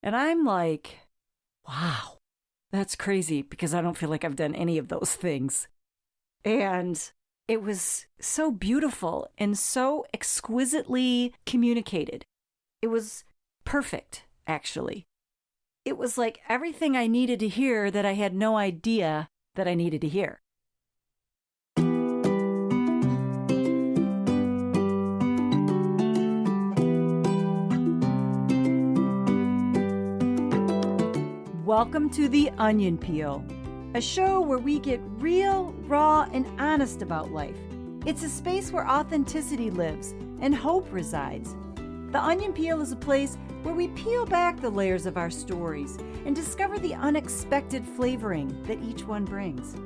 And I'm like, wow, that's crazy because I don't feel like I've done any of those things. And it was so beautiful and so exquisitely communicated. It was perfect, actually. It was like everything I needed to hear that I had no idea that I needed to hear. Welcome to The Onion Peel, a show where we get real, raw, and honest about life. It's a space where authenticity lives and hope resides. The Onion Peel is a place where we peel back the layers of our stories and discover the unexpected flavoring that each one brings.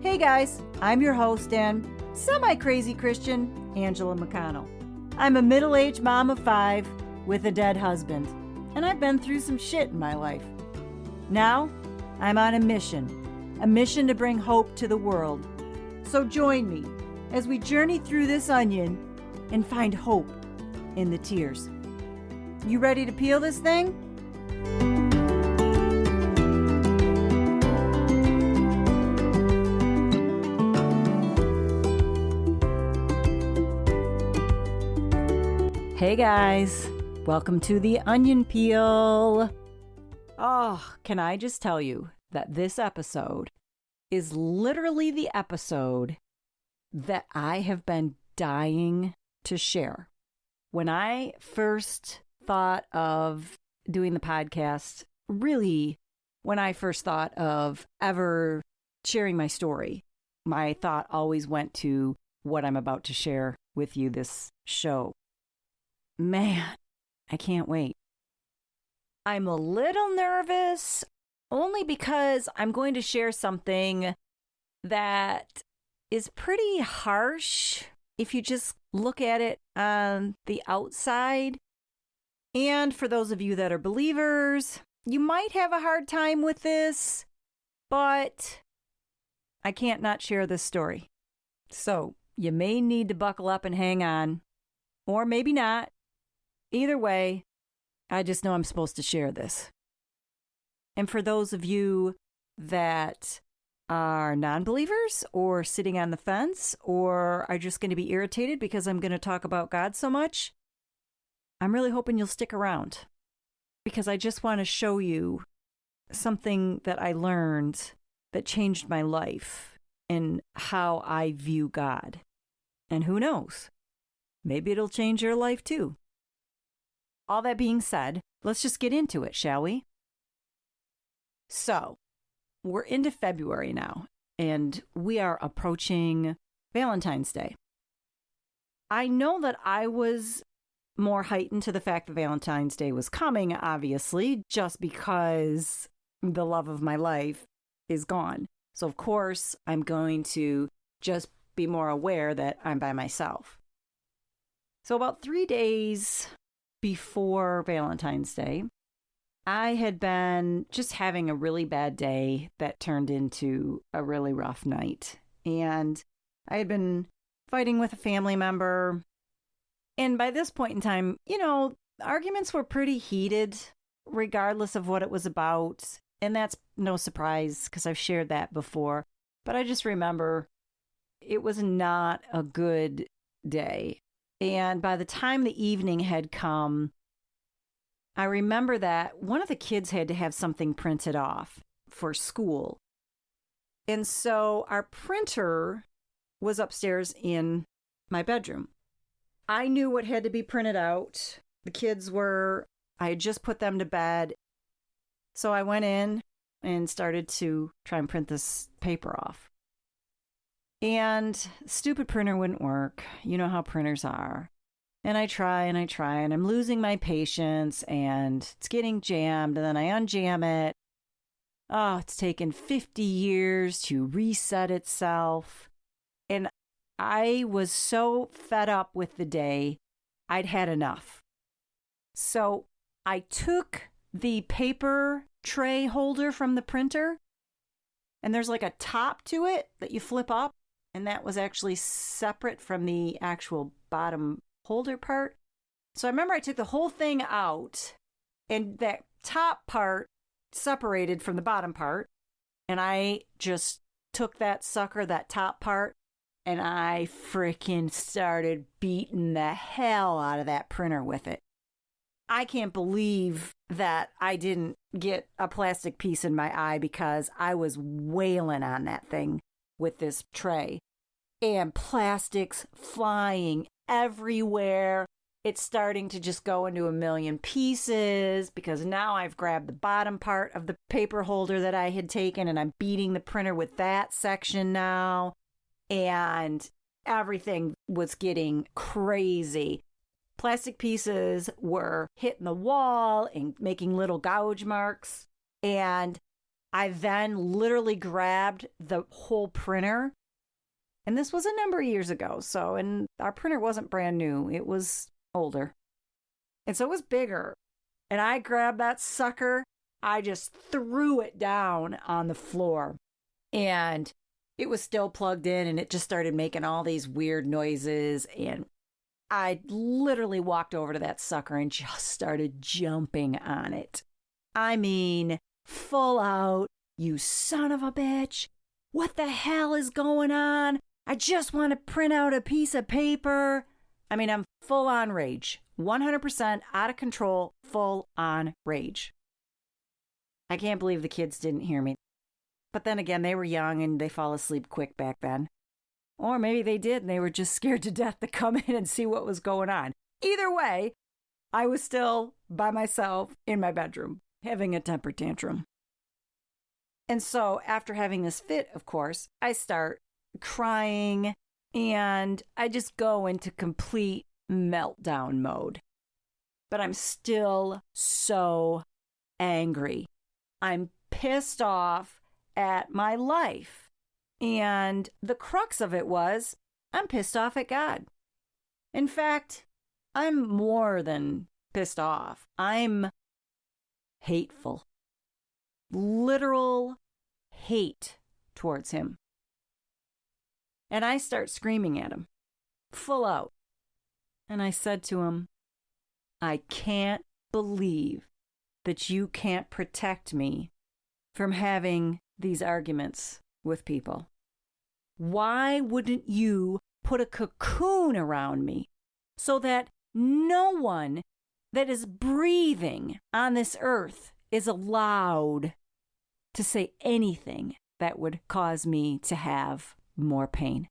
Hey guys, I'm your host and semi-crazy Christian, Angela McConnell. I'm a middle-aged mom of 5 with a dead husband, and I've been through some shit in my life. Now, I'm on a mission to bring hope to the world. So join me as we journey through this onion and find hope in the tears. You ready to peel this thing? Hey guys, welcome to The Onion Peel. Oh, can I just tell you that this episode is literally the episode that I have been dying to share. When I first thought of doing the podcast, really, when I first thought of ever sharing my story, my thought always went to what I'm about to share with you this show. Man, I can't wait. I'm a little nervous only because I'm going to share something that is pretty harsh if you just look at it on the outside. And for those of you that are believers, you might have a hard time with this, but I can't not share this story. So you may need to buckle up and hang on, or maybe not. Either way, I just know I'm supposed to share this. And for those of you that are non-believers or sitting on the fence or are just going to be irritated because I'm going to talk about God so much, I'm really hoping you'll stick around because I just want to show you something that I learned that changed my life and how I view God. And who knows, maybe it'll change your life too. All that being said, let's just get into it, shall we? So, we're into February now, and we are approaching Valentine's Day. I know that I was more heightened to the fact that Valentine's Day was coming, obviously, just because the love of my life is gone. So, of course, I'm going to just be more aware that I'm by myself. So, about 3 days before Valentine's Day, I had been just having a really bad day that turned into a really rough night. And I had been fighting with a family member. And by this point in time, arguments were pretty heated, regardless of what it was about. And that's no surprise because I've shared that before. But I just remember it was not a good day. And by the time the evening had come, I remember that one of the kids had to have something printed off for school. And so our printer was upstairs in my bedroom. I knew what had to be printed out. The kids I had just put them to bed. So I went in and started to try and print this paper off. And stupid printer wouldn't work. You know how printers are. And I try and I'm losing my patience and it's getting jammed and then I unjam it. Oh, it's taken 50 years to reset itself. And I was so fed up with the day, I'd had enough. So I took the paper tray holder from the printer and there's like a top to it that you flip up. And that was actually separate from the actual bottom holder part. So I remember I took the whole thing out and that top part separated from the bottom part. And I just took that sucker, that top part, and I freaking started beating the hell out of that printer with it. I can't believe that I didn't get a plastic piece in my eye because I was wailing on that thing with this tray. And plastics flying everywhere. It's starting to just go into a million pieces because now I've grabbed the bottom part of the paper holder that I had taken and I'm beating the printer with that section now. And everything was getting crazy. Plastic pieces were hitting the wall and making little gouge marks. And I then literally grabbed the whole printer. And this was a number of years ago. And our printer wasn't brand new. It was older. And so it was bigger. And I grabbed that sucker. I just threw it down on the floor. And it was still plugged in and it just started making all these weird noises. And I literally walked over to that sucker and just started jumping on it. I mean, full out, you son of a bitch. What the hell is going on? I just want to print out a piece of paper. I mean, I'm full on rage. 100% out of control, full on rage. I can't believe the kids didn't hear me. But then again, they were young and they fall asleep quick back then. Or maybe they did and they were just scared to death to come in and see what was going on. Either way, I was still by myself in my bedroom having a temper tantrum. And so after having this fit, of course, I start crying and I just go into complete meltdown mode. But I'm still so angry. I'm pissed off at my life. And the crux of it was, I'm pissed off at God. In fact, I'm more than pissed off. I'm hateful. Literal hate towards him. And I start screaming at him, full out. And I said to him, I can't believe that you can't protect me from having these arguments with people. Why wouldn't you put a cocoon around me so that no one that is breathing on this earth is allowed to say anything that would cause me to have more pain?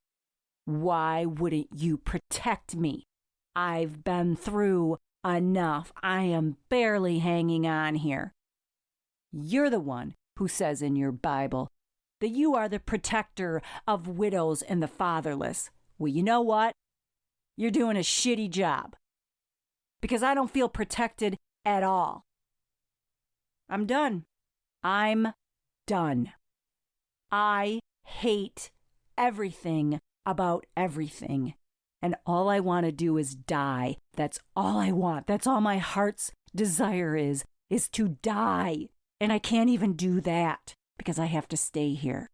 Why wouldn't you protect me? I've been through enough. I am barely hanging on here. You're the one who says in your Bible that you are the protector of widows and the fatherless. Well, you know what? You're doing a shitty job because I don't feel protected at all. I'm done. I'm done. I hate everything about everything. And all I want to do is die. That's all I want. That's all my heart's desire is to die. And I can't even do that because I have to stay here.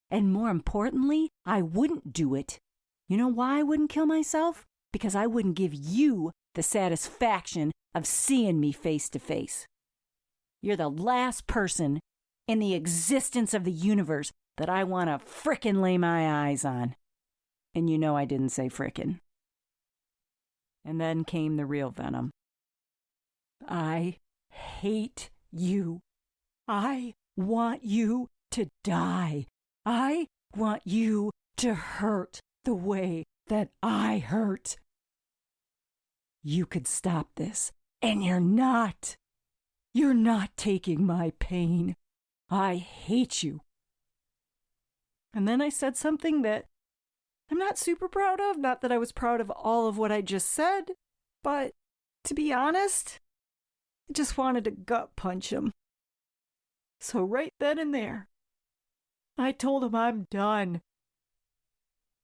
And more importantly, I wouldn't do it. You know why I wouldn't kill myself? Because I wouldn't give you the satisfaction of seeing me face to face. You're the last person in the existence of the universe that I want to frickin' lay my eyes on. And you know I didn't say frickin'. And then came the real venom. I hate you. I want you to die. I want you to hurt the way that I hurt. You could stop this, and you're not. You're not taking my pain. I hate you. And then I said something that I'm not super proud of. Not that I was proud of all of what I just said, but to be honest, I just wanted to gut punch him. So right then and there, I told him I'm done.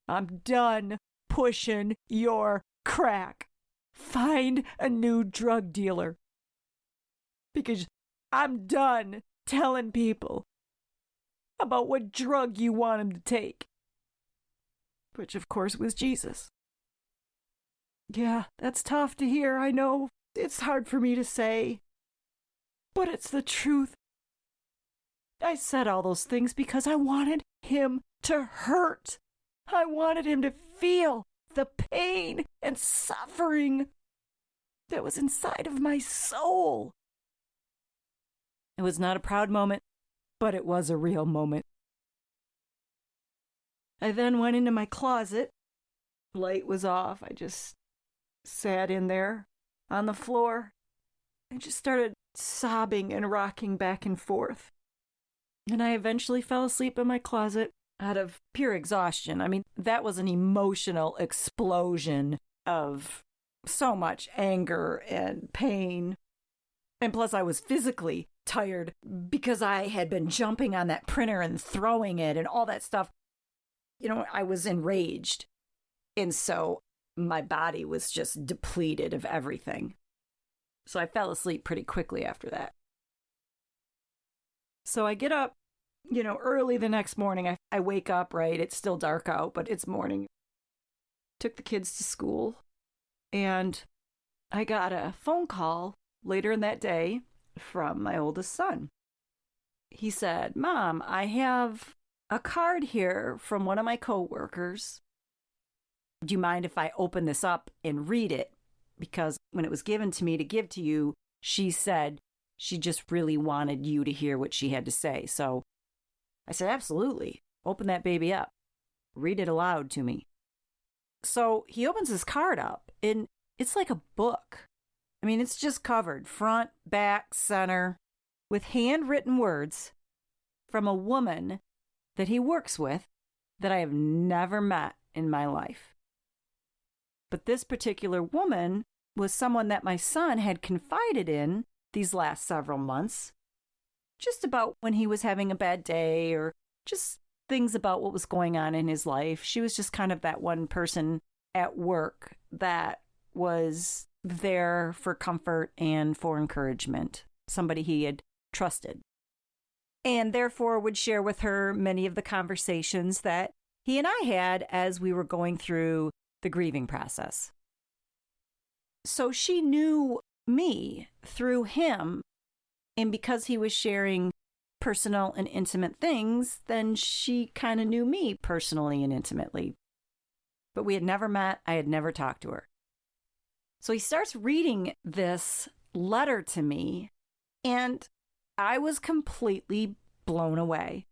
I'm done pushing your crack. Find a new drug dealer. Because I'm done telling people about what drug you want them to take. Which, of course, was Jesus. Yeah, that's tough to hear, I know. It's hard for me to say. but it's the truth. I said all those things because I wanted him to hurt. I wanted him to feel the pain and suffering that was inside of my soul. It was not a proud moment, but it was a real moment. I then went into my closet. Light was off. I just sat in there on the floor and just started sobbing and rocking back and forth. And I eventually fell asleep in my closet out of pure exhaustion. I mean, that was an emotional explosion of so much anger and pain. And plus, I was physically tired because I had been jumping on that printer and throwing it and all that stuff. You know, I was enraged. And so my body was just depleted of everything. So I fell asleep pretty quickly after that. So I get up, early the next morning. I wake up, right? It's still dark out, but it's morning. Took the kids to school. And I got a phone call later in that day from my oldest son. He said, "Mom, I have a card here from one of my coworkers. Do you mind if I open this up and read it? Because when it was given to me to give to you, she said she just really wanted you to hear what she had to say." So I said, "Absolutely. Open that baby up. Read it aloud to me." So he opens his card up, and it's like a book. I mean, it's just covered front, back, center with handwritten words from a woman that he works with that I have never met in my life. But this particular woman was someone that my son had confided in these last several months, just about when he was having a bad day or just things about what was going on in his life. She was just kind of that one person at work that was there for comfort and for encouragement, somebody he had trusted, and therefore would share with her many of the conversations that he and I had as we were going through the grieving process. So she knew me through him, and because he was sharing personal and intimate things, then she kind of knew me personally and intimately. But we had never met. I had never talked to her. So he starts reading this letter to me, and I was completely blown away.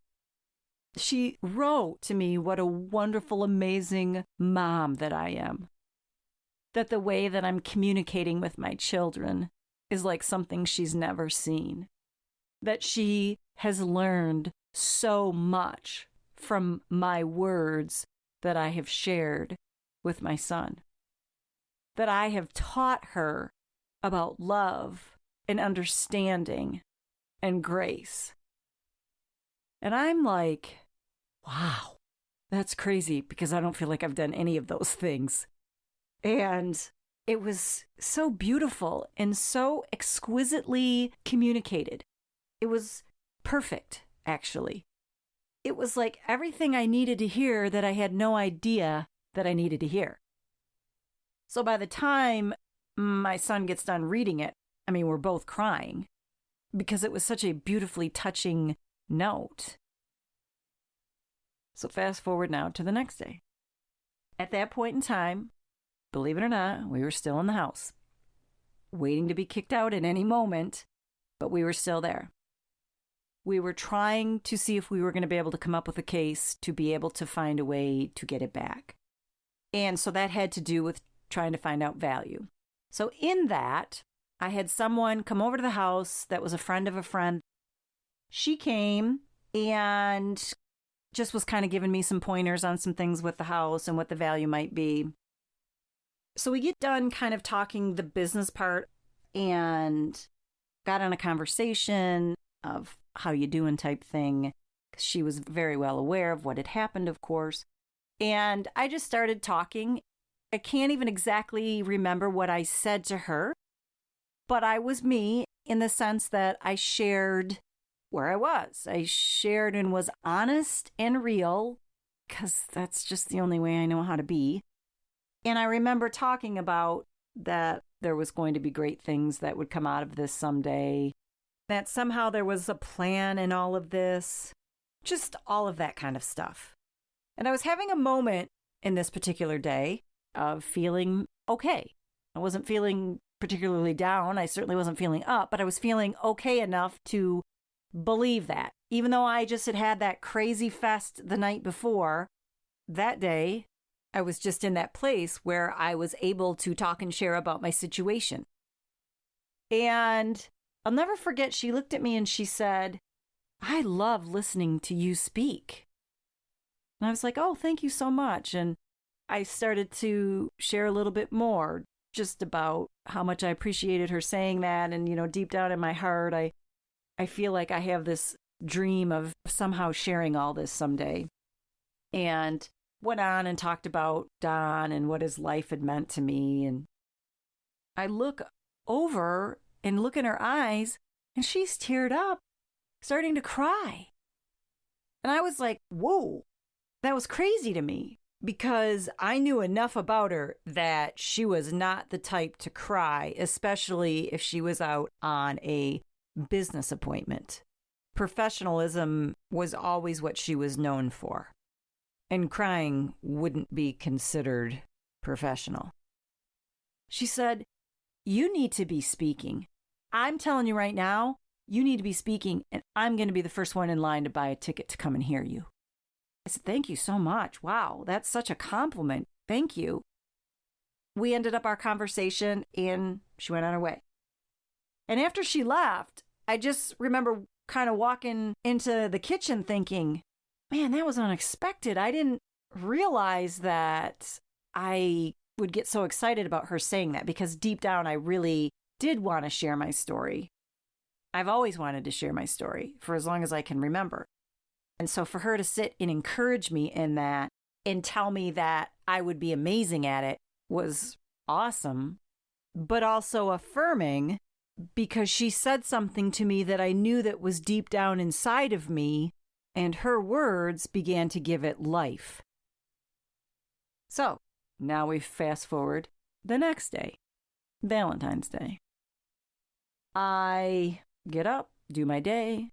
She wrote to me what a wonderful, amazing mom that I am. That the way that I'm communicating with my children is like something she's never seen. That she has learned so much from my words that I have shared with my son. That I have taught her about love and understanding and grace. And I'm like, wow, that's crazy, because I don't feel like I've done any of those things. And it was so beautiful and so exquisitely communicated. It was perfect, actually. It was like everything I needed to hear that I had no idea that I needed to hear. So by the time my son gets done reading it, I mean, we're both crying because it was such a beautifully touching note. So fast forward now to the next day. At that point in time, believe it or not, we were still in the house, waiting to be kicked out at any moment, but we were still there. We were trying to see if we were going to be able to come up with a case to be able to find a way to get it back. And so that had to do with trying to find out value. So in that, I had someone come over to the house that was a friend of a friend. She came and just was kind of giving me some pointers on some things with the house and what the value might be. So we get done kind of talking the business part and got on a conversation of how you doing type thing. She was very well aware of what had happened, of course. And I just started talking. I can't even exactly remember what I said to her, but I was me in the sense that I shared where I was. I shared and was honest and real, because that's just the only way I know how to be. And I remember talking about that there was going to be great things that would come out of this someday, that somehow there was a plan in all of this, just all of that kind of stuff. And I was having a moment in this particular day of feeling okay. I wasn't feeling particularly down. I certainly wasn't feeling up, but I was feeling okay enough to believe that. Even though I just had that crazy fest the night before, that day, I was just in that place where I was able to talk and share about my situation. And I'll never forget, she looked at me and she said, "I love listening to you speak." And I was like, "Oh, thank you so much." And I started to share a little bit more just about how much I appreciated her saying that. And, deep down in my heart, I feel like I have this dream of somehow sharing all this someday. And went on and talked about Don and what his life had meant to me. And I look over and look in her eyes, and she's teared up, starting to cry. And I was like, whoa, that was crazy to me, because I knew enough about her that she was not the type to cry, especially if she was out on a business appointment. Professionalism was always what she was known for. And crying wouldn't be considered professional. She said, "You need to be speaking. I'm telling you right now, you need to be speaking, and I'm going to be the first one in line to buy a ticket to come and hear you." I said, "Thank you so much. Wow, that's such a compliment. Thank you." We ended up our conversation, and she went on her way. And after she left, I just remember kind of walking into the kitchen thinking, man, that was unexpected. I didn't realize that I would get so excited about her saying that, because deep down, I really did want to share my story. I've always wanted to share my story for as long as I can remember. And so for her to sit and encourage me in that and tell me that I would be amazing at it was awesome, but also affirming, because she said something to me that I knew that was deep down inside of me, and her words began to give it life. So now we fast forward the next day, Valentine's Day. I get up, do my day.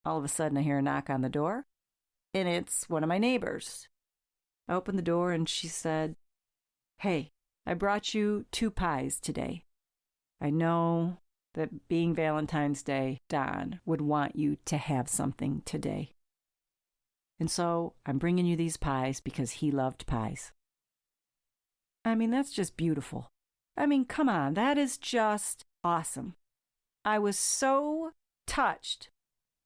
All of a sudden I hear a knock on the door, and it's one of my neighbors. I opened the door and she said, "Hey, I brought you 2 pies today. I know that being Valentine's Day, Don would want you to have something today. And so I'm bringing you these pies because he loved pies." I mean, that's just beautiful. I mean, come on, that is just awesome. I was so touched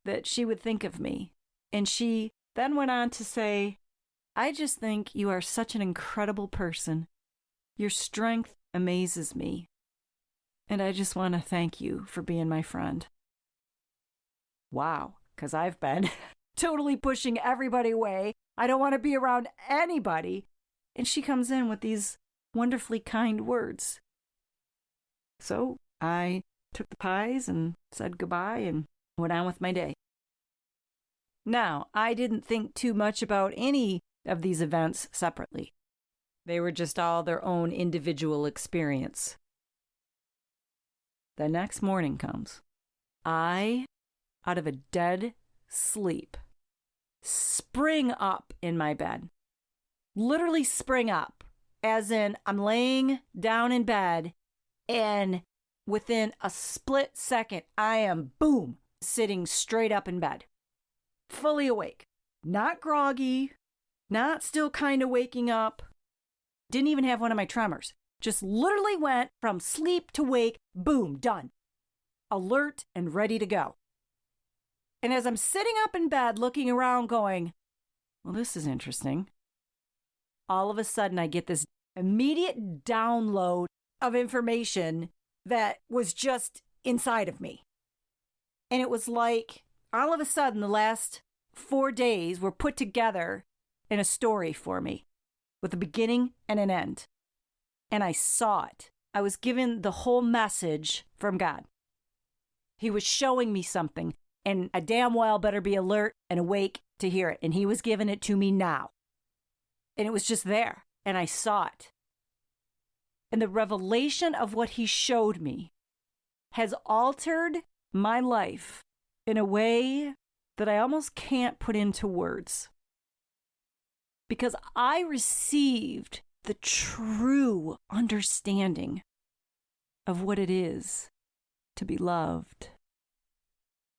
that she would think of me. And she then went on to say, "I just think you are such an incredible person. Your strength amazes me. And I just want to thank you for being my friend." Wow, because I've been totally pushing everybody away. I don't want to be around anybody. And she comes in with these wonderfully kind words. So I took the pies and said goodbye and went on with my day. Now, I didn't think too much about any of these events separately. They were just all their own individual experience. The next morning comes. I, out of a dead sleep, spring up in my bed. Literally spring up. As in, I'm laying down in bed, and within a split second, I am, boom, sitting straight up in bed. Fully awake. Not groggy. Not still kind of waking up. Didn't even have one of my tremors. Just literally went from sleep to wake, boom, done. Alert and ready to go. And as I'm sitting up in bed looking around going, well, this is interesting. All of a sudden I get this immediate download of information that was just inside of me. And it was like all of a sudden the last 4 days were put together in a story for me with a beginning and an end. And I saw it. I was given the whole message from God. He was showing me something, and I damn well better be alert and awake to hear it. And he was giving it to me now. And it was just there, and I saw it. And the revelation of what he showed me has altered my life in a way that I almost can't put into words. Because I received the true understanding of what it is to be loved.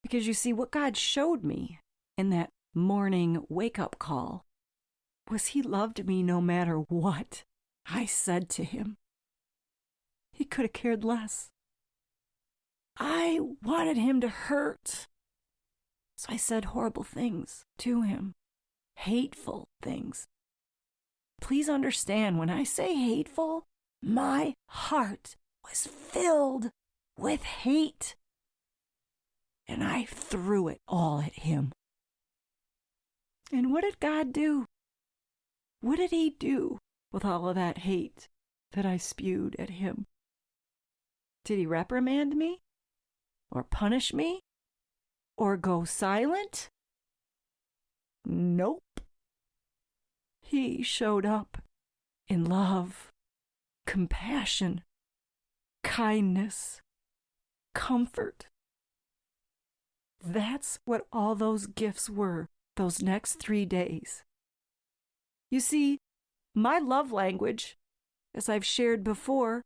Because you see, what God showed me in that morning wake-up call was He loved me no matter what I said to Him. He could have cared less. I wanted Him to hurt. So I said horrible things to Him, hateful things. Please understand, when I say hateful, my heart was filled with hate. And I threw it all at Him. And what did God do? What did He do with all of that hate that I spewed at Him? Did He reprimand me? Or punish me? Or go silent? Nope. He showed up in love, compassion, kindness, comfort. That's what all those gifts were those next 3 days. You see, my love language, as I've shared before,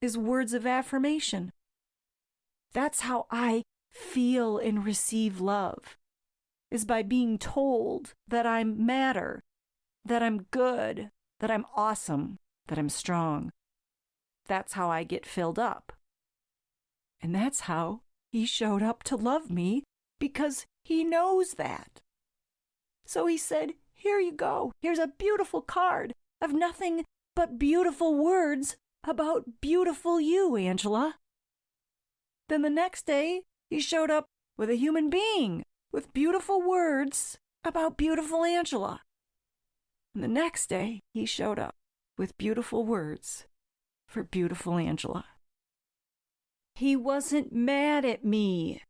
is words of affirmation. That's how I feel and receive love, is by being told that I matter, that I'm good, that I'm awesome, that I'm strong. That's how I get filled up. And that's how He showed up to love me, because He knows that. So He said, here you go. Here's a beautiful card of nothing but beautiful words about beautiful you, Angela. Then the next day, He showed up with a human being with beautiful words about beautiful Angela. And the next day, He showed up with beautiful words for beautiful Angela. He wasn't mad at me.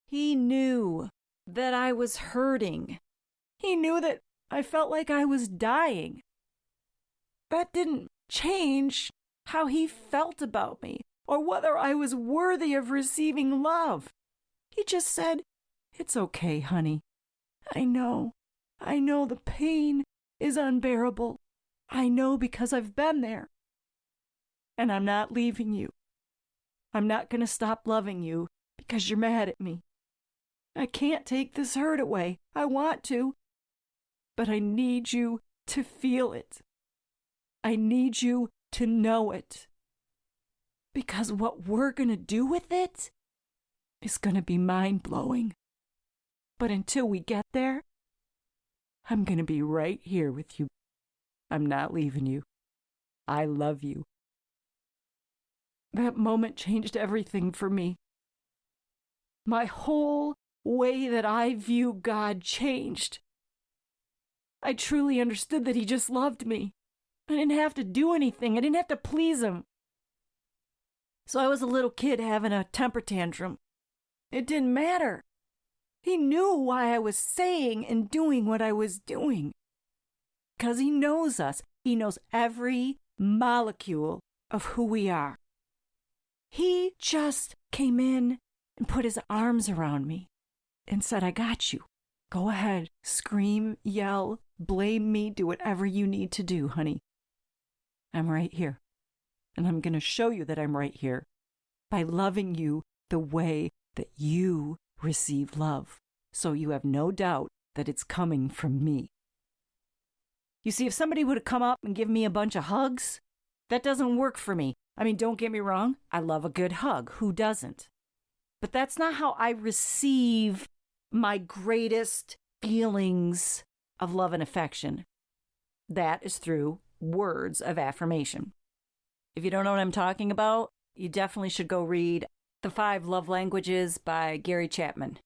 He knew that I was hurting. He knew that I felt like I was dying. That didn't change how He felt about me or whether I was worthy of receiving love. He just said, it's okay, honey. I know the pain is unbearable. I know because I've been there. And I'm not leaving you. I'm not going to stop loving you because you're mad at me. I can't take this hurt away. I want to, but I need you to feel it. I need you to know it. Because what we're going to do with it is going to be mind-blowing. But until we get there, I'm going to be right here with you. I'm not leaving you. I love you. That moment changed everything for me. My whole way that I view God changed. I truly understood that He just loved me. I didn't have to do anything. I didn't have to please Him. So I was a little kid having a temper tantrum. It didn't matter. He knew why I was saying and doing what I was doing. Because He knows us. He knows every molecule of who we are. He just came in and put His arms around me and said, I got you. Go ahead, scream, yell, blame me, do whatever you need to do, honey. I'm right here. And I'm going to show you that I'm right here by loving you the way that you receive love. So you have no doubt that it's coming from me. You see, if somebody would have come up and given me a bunch of hugs, that doesn't work for me. I mean, don't get me wrong. I love a good hug. Who doesn't? But that's not how I receive my greatest feelings of love and affection. That is through words of affirmation. If you don't know what I'm talking about, you definitely should go read The 5 Love Languages by Gary Chapman.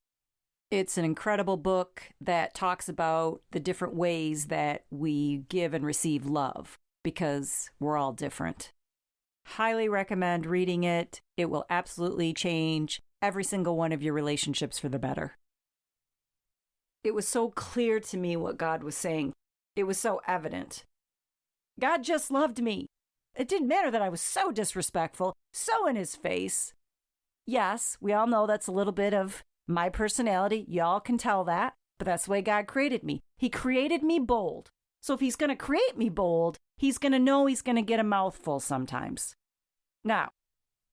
It's an incredible book that talks about the different ways that we give and receive love, because we're all different. Highly recommend reading it. It will absolutely change every single one of your relationships for the better. It was so clear to me what God was saying. It was so evident. God just loved me. It didn't matter that I was so disrespectful, so in His face. yes, we all know that's a little bit of my personality. Y'all can tell that, but that's the way God created me. He created me bold. So if he's going to create me bold, he's going to know he's going to get a mouthful sometimes. Now,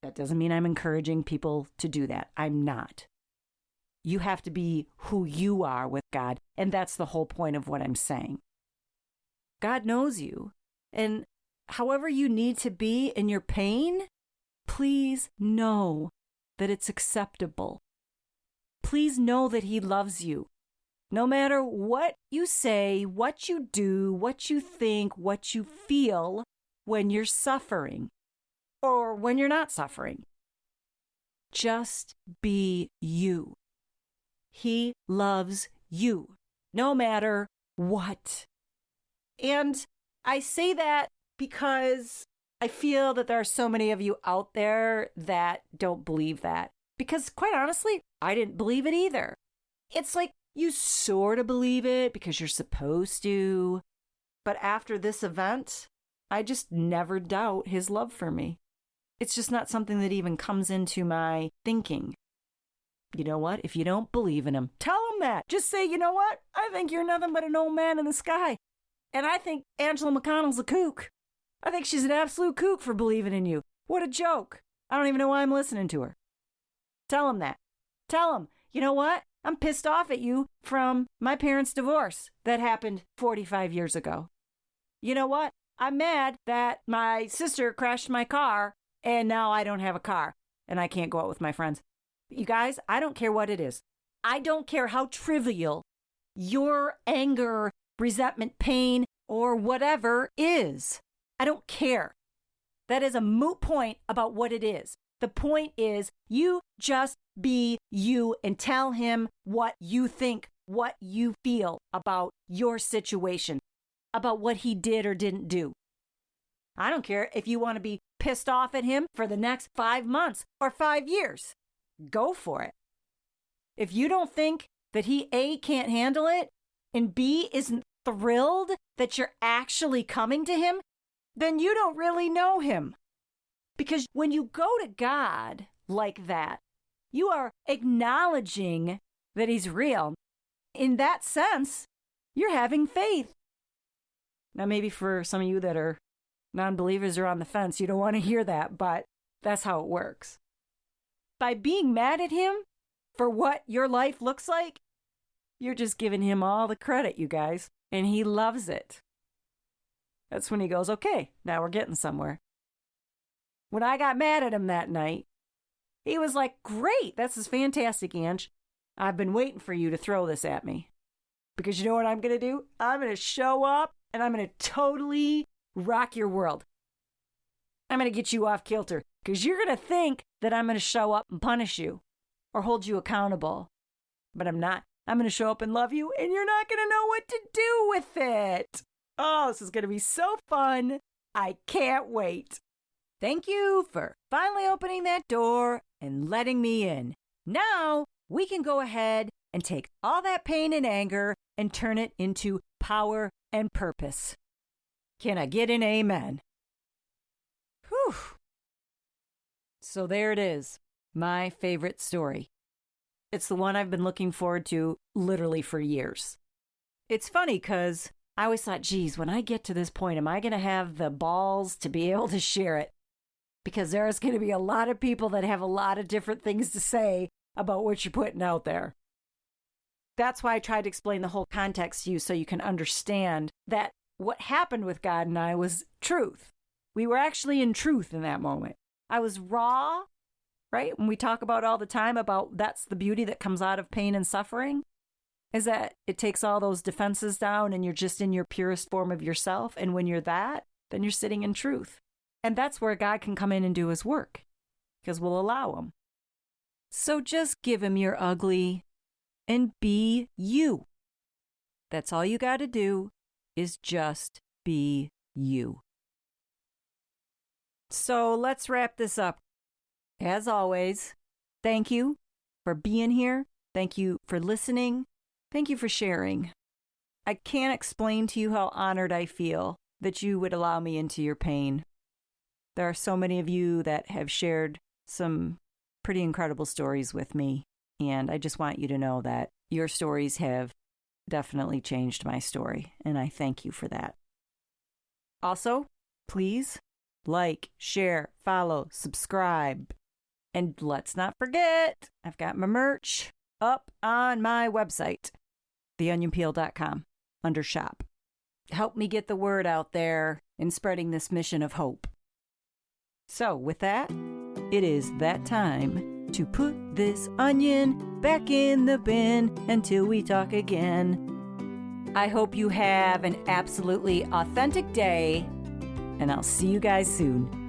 that doesn't mean I'm encouraging people to do that. I'm not. You have to be who you are with God, and that's the whole point of what I'm saying. God knows you, and however you need to be in your pain, please know that it's acceptable. Please know that he loves you. No matter what you say, what you do, what you think, what you feel when you're suffering or when you're not suffering, just be you. He loves you, no matter what. And I say that because I feel that there are so many of you out there that don't believe that. Because quite honestly, I didn't believe it either. It's like you sort of believe it because you're supposed to. But after this event, I just never doubt his love for me. It's just not something that even comes into my thinking. You know what? If you don't believe in him, tell him that. Just say, you know what? I think you're nothing but an old man in the sky. And I think Angela McConnell's a kook. I think she's an absolute kook for believing in you. What a joke. I don't even know why I'm listening to her. Tell him that. Tell him, you know what? I'm pissed off at you from my parents' divorce that happened 45 years ago. You know what? I'm mad that my sister crashed my car and now I don't have a car and I can't go out with my friends. You guys, I don't care what it is. I don't care how trivial your anger, resentment, pain, or whatever is. I don't care. That is a moot point about what it is. The point is you just be you and tell him what you think, what you feel about your situation, about what he did or didn't do. I don't care if you want to be pissed off at him for the next 5 months or 5 years. Go for it. If you don't think that he A, can't handle it, and B, isn't thrilled that you're actually coming to him, then you don't really know him. Because when you go to God like that, you are acknowledging that he's real. In that sense, you're having faith. Now, maybe for some of you that are non-believers or on the fence, you don't want to hear that, but that's how it works. By being mad at him for what your life looks like, you're just giving him all the credit, you guys, and he loves it. That's when he goes, okay, now we're getting somewhere. When I got mad at him that night, he was like, great, this is fantastic, Ange. I've been waiting for you to throw this at me. Because you know what I'm going to do? I'm going to show up and I'm going to totally rock your world. I'm going to get you off kilter because you're going to think that I'm going to show up and punish you or hold you accountable. But I'm not. I'm going to show up and love you and you're not going to know what to do with it. Oh, this is going to be so fun. I can't wait. Thank you for finally opening that door and letting me in. Now we can go ahead and take all that pain and anger and turn it into power and purpose. Can I get an amen? Whew. So there it is, my favorite story. It's the one I've been looking forward to literally for years. It's funny because I always thought, geez, when I get to this point, am I going to have the balls to be able to share it? Because there's going to be a lot of people that have a lot of different things to say about what you're putting out there. That's why I tried to explain the whole context to you so you can understand that what happened with God and I was truth. We were actually in truth in that moment. I was raw, right? When we talk about all the time about that's the beauty that comes out of pain and suffering, is that it takes all those defenses down and you're just in your purest form of yourself. And when you're that, then you're sitting in truth. And that's where God can come in and do his work because we'll allow him. So just give him your ugly and be you. That's all you got to do is just be you. So let's wrap this up. As always, thank you for being here. Thank you for listening. Thank you for sharing. I can't explain to you how honored I feel that you would allow me into your pain. There are so many of you that have shared some pretty incredible stories with me. And I just want you to know that your stories have definitely changed my story. And I thank you for that. Also, please like, share, follow, subscribe. And let's not forget, I've got my merch up on my website, theonionpeel.com, under shop. Help me get the word out there in spreading this mission of hope. So with that, it is that time to put this onion back in the bin until we talk again. I hope you have an absolutely authentic day, and I'll see you guys soon.